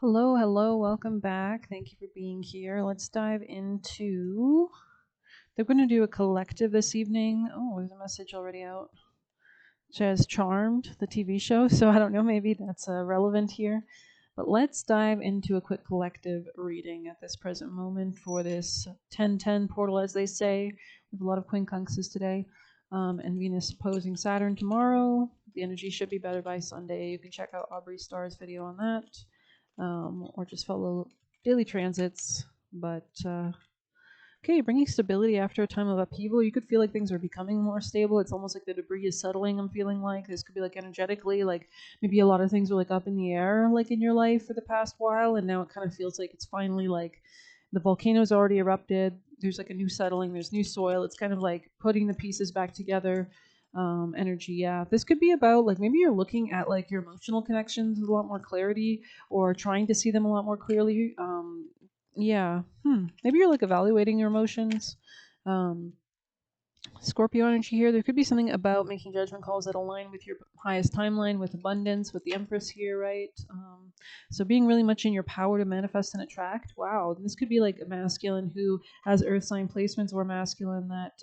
Hello, hello, welcome back. Thank you for being here. Let's dive into. They're going to do a collective this evening. Oh, there's a message already out. It says Charmed, the TV show. So I don't know, maybe that's relevant here. But let's dive into a quick collective reading at this present moment for this 1010 portal, as they say. We have a lot of quincunxes today. And Venus opposing Saturn tomorrow. The energy should be better by Sunday. You can check out Aubrey Starr's video on that. Or just follow daily transits. But okay, bringing stability after a time of upheaval. You could feel like things are becoming more stable. It's almost like the debris is settling. I'm feeling like this could be like energetically, like maybe a lot of things were like up in the air, like in your life for the past while, and now it kind of feels like it's finally like the volcano's already erupted. There's like a new settling. There's new soil. It's kind of like putting the pieces back together. Energy, yeah. This could be about like maybe you're looking at like your emotional connections with a lot more clarity, or trying to see them a lot more clearly. Yeah. Maybe you're like evaluating your emotions. Um, Scorpio energy here. There could be something about making judgment calls that align with your highest timeline, with abundance, with the Empress here, right? So being really much in your power to manifest and attract. Wow. This could be like a masculine who has earth sign placements, or masculine that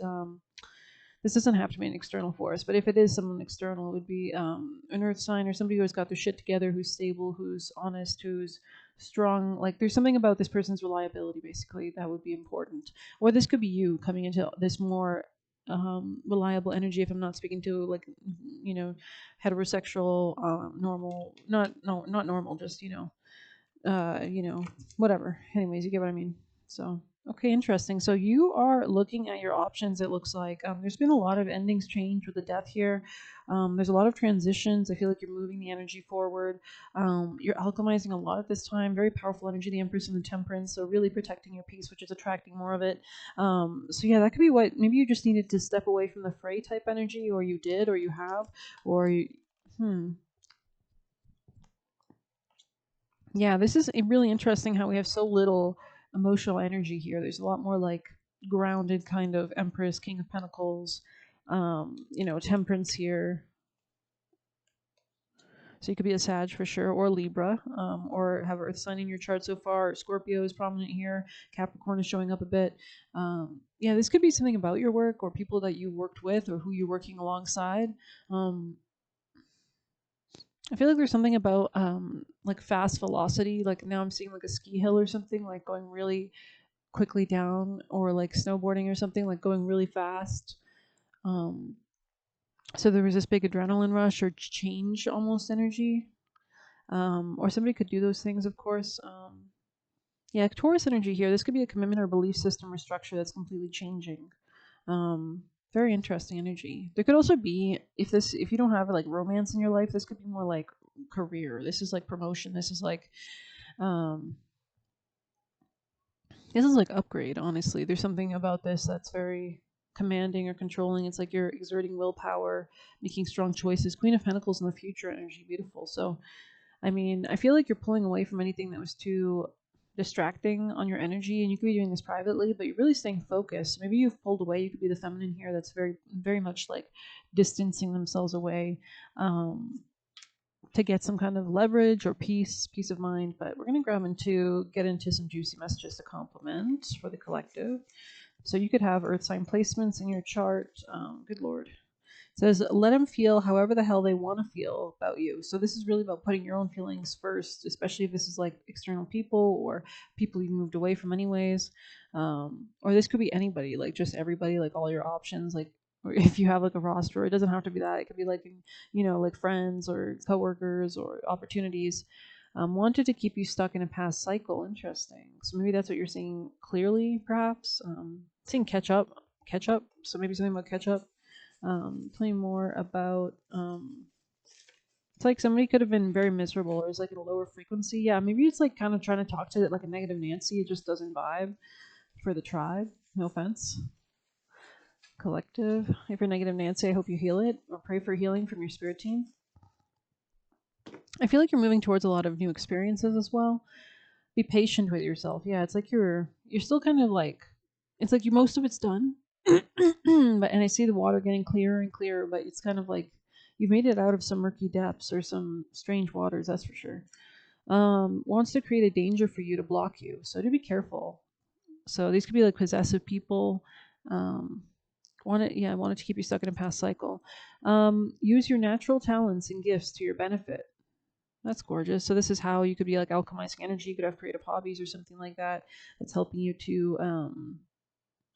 this doesn't have to be an external force, but if it is someone external, it would be an earth sign or somebody who has got their shit together, who's stable, who's honest, who's strong. Like there's something about this person's reliability, basically, that would be important. Or this could be you coming into this more reliable energy. If I'm not speaking to like, heterosexual, normal, not normal, just whatever. Anyways, you get what I mean. So, okay, interesting. So you are looking at your options. It looks like there's been a lot of endings change with the death here. There's a lot of transitions. I feel like you're moving the energy forward. You're alchemizing a lot at this time. Very powerful energy, the Empress and the Temperance. So really protecting your peace, which is attracting more of it. So yeah, that could be what maybe you just needed to step away from the fray type energy, or you did, or you have, or you, hmm. Yeah, this is really interesting how we have so little emotional energy here. There's a lot more like grounded kind of Empress, King of Pentacles, Temperance here. So you could be a Sag for sure, or Libra, or have Earth sign in your chart so far. Scorpio is prominent here. Capricorn is showing up a bit. Yeah, this could be something about your work, or people that you worked with, or who you're working alongside. I feel like there's something about like fast velocity. Like now I'm seeing like a ski hill or something, like going really quickly down, or like snowboarding or something, like going really fast. Um, so there was this big adrenaline rush or change almost energy. Or somebody could do those things, of course. Yeah, Taurus energy here. This could be a commitment or belief system or structure that's completely changing. Very interesting energy. There could also be, if you don't have like romance in your life, this could be more like career. This is like promotion. Um this is like upgrade, honestly. There's something about this that's very commanding or controlling. It's like you're exerting willpower, making strong choices. Queen of Pentacles in the future energy, beautiful. So I mean, I feel like you're pulling away from anything that was too distracting on your energy, and you could be doing this privately, but you're really staying focused. Maybe you've pulled away. You could be the feminine here that's very, very much like distancing themselves away, to get some kind of leverage or peace of mind. But we're going to get into some juicy messages to complement for the collective. So you could have earth sign placements in your chart. Good Lord. It says, let them feel however the hell they want to feel about you. So this is really about putting your own feelings first, especially if this is like external people or people you moved away from anyways. Or this could be anybody, like just everybody, like all your options, like, or if you have like a roster, it doesn't have to be that. It could be like, like friends or coworkers or opportunities. Wanted to keep you stuck in a past cycle. Interesting. So maybe that's what you're seeing clearly, perhaps. Seeing catch up. So maybe something about catch up. Tell me more about it's like somebody could have been very miserable, or is like at a lower frequency. Yeah, maybe it's like kind of trying to talk to it like a negative Nancy. It just doesn't vibe for the tribe. No offense. Collective. If you're negative Nancy, I hope you heal it, or pray for healing from your spirit team. I feel like you're moving towards a lot of new experiences as well. Be patient with yourself. Yeah, it's like you're still kind of like, it's like you most of it's done. And I see the water getting clearer and clearer, but it's kind of like you've made it out of some murky depths or some strange waters, that's for sure. wants to create a danger for you to block you. So to be careful. So these could be like possessive people. Wanted to keep you stuck in a past cycle. Use your natural talents and gifts to your benefit. That's gorgeous. So this is how you could be like alchemizing energy. You could have creative hobbies or something like that. That's helping you to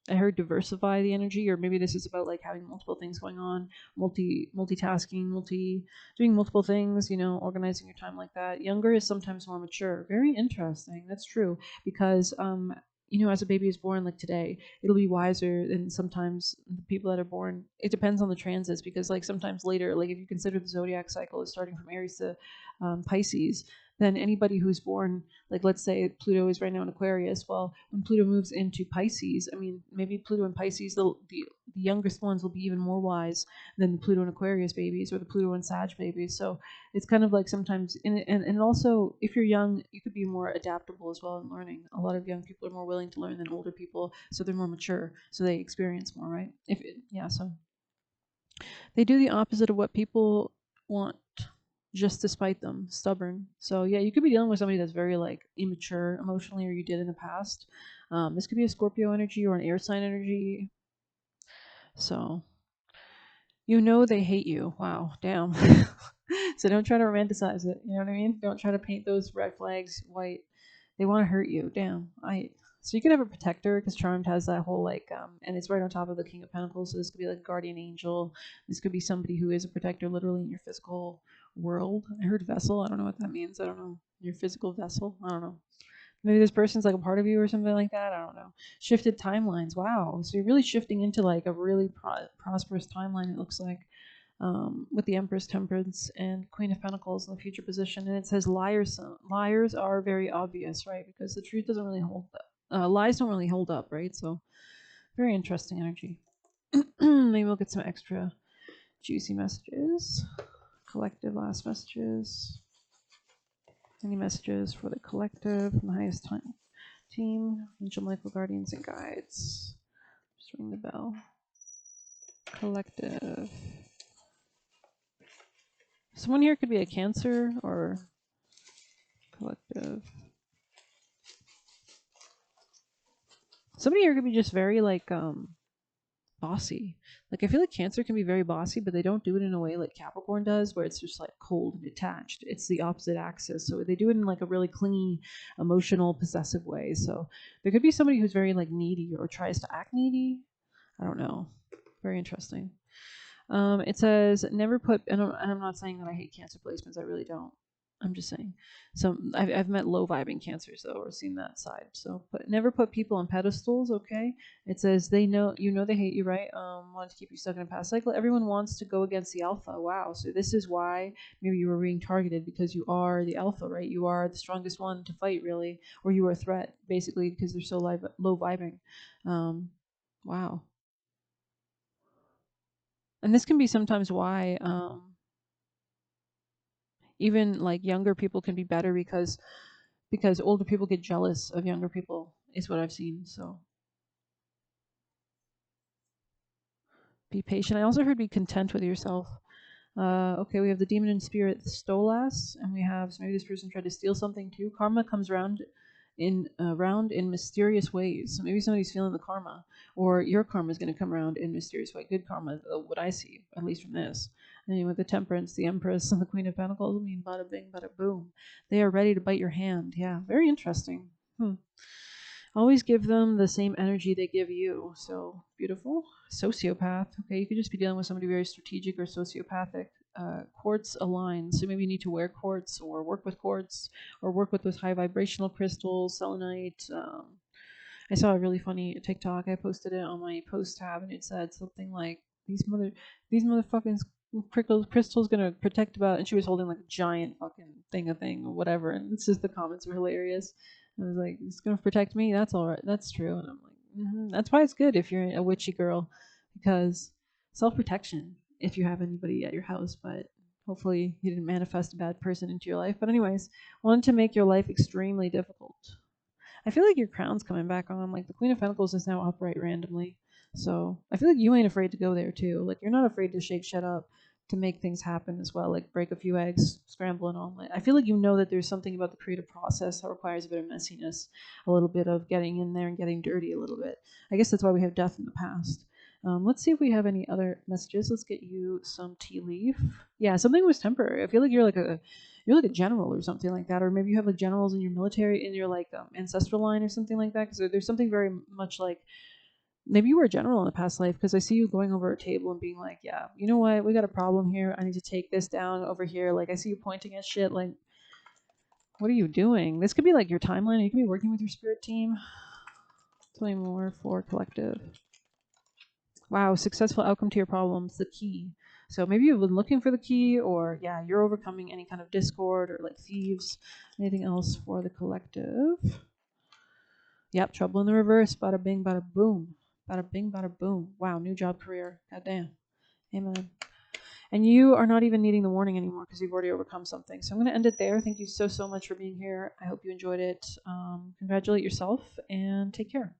I heard diversify the energy, or maybe this is about like having multiple things going on, multitasking, doing multiple things, organizing your time like that. Younger is sometimes more mature. Very interesting. That's true because as a baby is born like today, it'll be wiser than sometimes the people that are born. It depends on the transits because like sometimes later, like if you consider the zodiac cycle is starting from Aries to Pisces, then anybody who's born, like let's say Pluto is right now in Aquarius. Well, when Pluto moves into Pisces, I mean, maybe Pluto and Pisces, the youngest ones will be even more wise than the Pluto and Aquarius babies or the Pluto and Sag babies. So it's kind of like sometimes, and also if you're young, you could be more adaptable as well in learning. A lot of young people are more willing to learn than older people, so they're more mature, so they experience more, right? So they do the opposite of what people want just to spite them, stubborn. So yeah, you could be dealing with somebody that's very like immature emotionally, or you did in the past. This could be a Scorpio energy or an air sign energy. So they hate you. Wow, damn. So don't try to romanticize it. You know what I mean? Don't try to paint those red flags white. They want to hurt you. Damn. So you could have a protector because Charmed has that whole like and it's right on top of the King of Pentacles. So this could be like a guardian angel. This could be somebody who is a protector literally in your physical world. I heard vessel. I don't know what that means. I don't know. Your physical vessel. I don't know. Maybe this person's like a part of you or something like that. I don't know. Shifted timelines. Wow. So you're really shifting into like a really prosperous timeline, it looks like, with the Empress, Temperance, and Queen of Pentacles in the future position. And it says liars. Liars are very obvious, right? Because the truth doesn't really hold up. Lies don't really hold up, right? So very interesting energy. Maybe we'll get some extra juicy messages. Collective last messages. Any messages for the collective from the highest time team? Angel Michael, guardians, and guides. Just ring the bell. Collective. Someone here could be a Cancer or collective. Somebody here could be just very like bossy. Like I feel like Cancer can be very bossy, but they don't do it in a way like Capricorn does, where it's just like cold and detached. It's the opposite axis. So they do it in like a really clingy, emotional, possessive way. So there could be somebody who's very like needy or tries to act needy. I don't know. Very interesting. It says never put, and I'm not saying that I hate Cancer placements. I really don't. I'm just saying. So I've met low vibing Cancers though, or seen that side. So, but never put people on pedestals. Okay. It says they know they hate you, right? Want to keep you stuck in a past cycle. Everyone wants to go against the alpha. Wow. So this is why maybe you were being targeted because you are the alpha, right? You are the strongest one to fight, really, or you are a threat, basically, because they're so low vibing. Wow. And this can be sometimes why even like younger people can be better because older people get jealous of younger people is what I've seen. So be patient. I also heard be content with yourself. Okay, we have the demon and spirit Stolas, and we have, so maybe this person tried to steal something too. Karma comes round in mysterious ways. So maybe somebody's feeling the karma, or your karma is going to come around in mysterious way. Good karma, what I see, at least from this. And then with the Temperance, the Empress, and the Queen of Pentacles, I mean, bada bing, bada boom. They are ready to bite your hand. Yeah, very interesting. Always give them the same energy they give you. So beautiful. Sociopath. Okay, you could just be dealing with somebody very strategic or sociopathic. Quartz align. So maybe you need to wear quartz or work with quartz or work with those high vibrational crystals, selenite. I saw a really funny TikTok. I posted it on my post tab, and it said something like these motherfucking crystals gonna protect about, and she was holding like a giant fucking thing or whatever, and it's just the comments were hilarious. I was like, it's gonna protect me. That's all right. That's true. And I'm like, that's why it's good if you're a witchy girl, because self-protection. If you have anybody at your house, but hopefully you didn't manifest a bad person into your life. But anyways, wanted to make your life extremely difficult. I feel like your crown's coming back on. Like the Queen of Pentacles is now upright randomly. So I feel like you ain't afraid to go there too. Like you're not afraid to shake shit up. to make things happen as well, like break a few eggs, scramble an omelet. I feel like you know that there's something about the creative process that requires a bit of messiness, a little bit of getting in there and getting dirty a little bit. I guess that's why we have death in the past. Let's see if we have any other messages. Let's get you some tea leaf. Yeah, something was temporary. I feel like you're like a general or something like that, or maybe you have like generals in your military in your like ancestral line or something like that. Because there's something very much like maybe you were a general in a past life, because I see you going over a table and being like, yeah, you know what, we got a problem here. I need to take this down over here. Like I see you pointing at shit. Like, what are you doing? This could be like your timeline. You could be working with your spirit team. Tell me more for collective. Wow, successful outcome to your problems, the key. So maybe you've been looking for the key, or yeah, you're overcoming any kind of discord or like thieves. Anything else for the collective? Yep, trouble in the reverse. Bada bing, bada boom. Bada bing, bada boom. Wow, new job career. Goddamn. Amen. And you are not even needing the warning anymore because you've already overcome something. So I'm going to end it there. Thank you so much for being here. I hope you enjoyed it. Congratulate yourself and take care.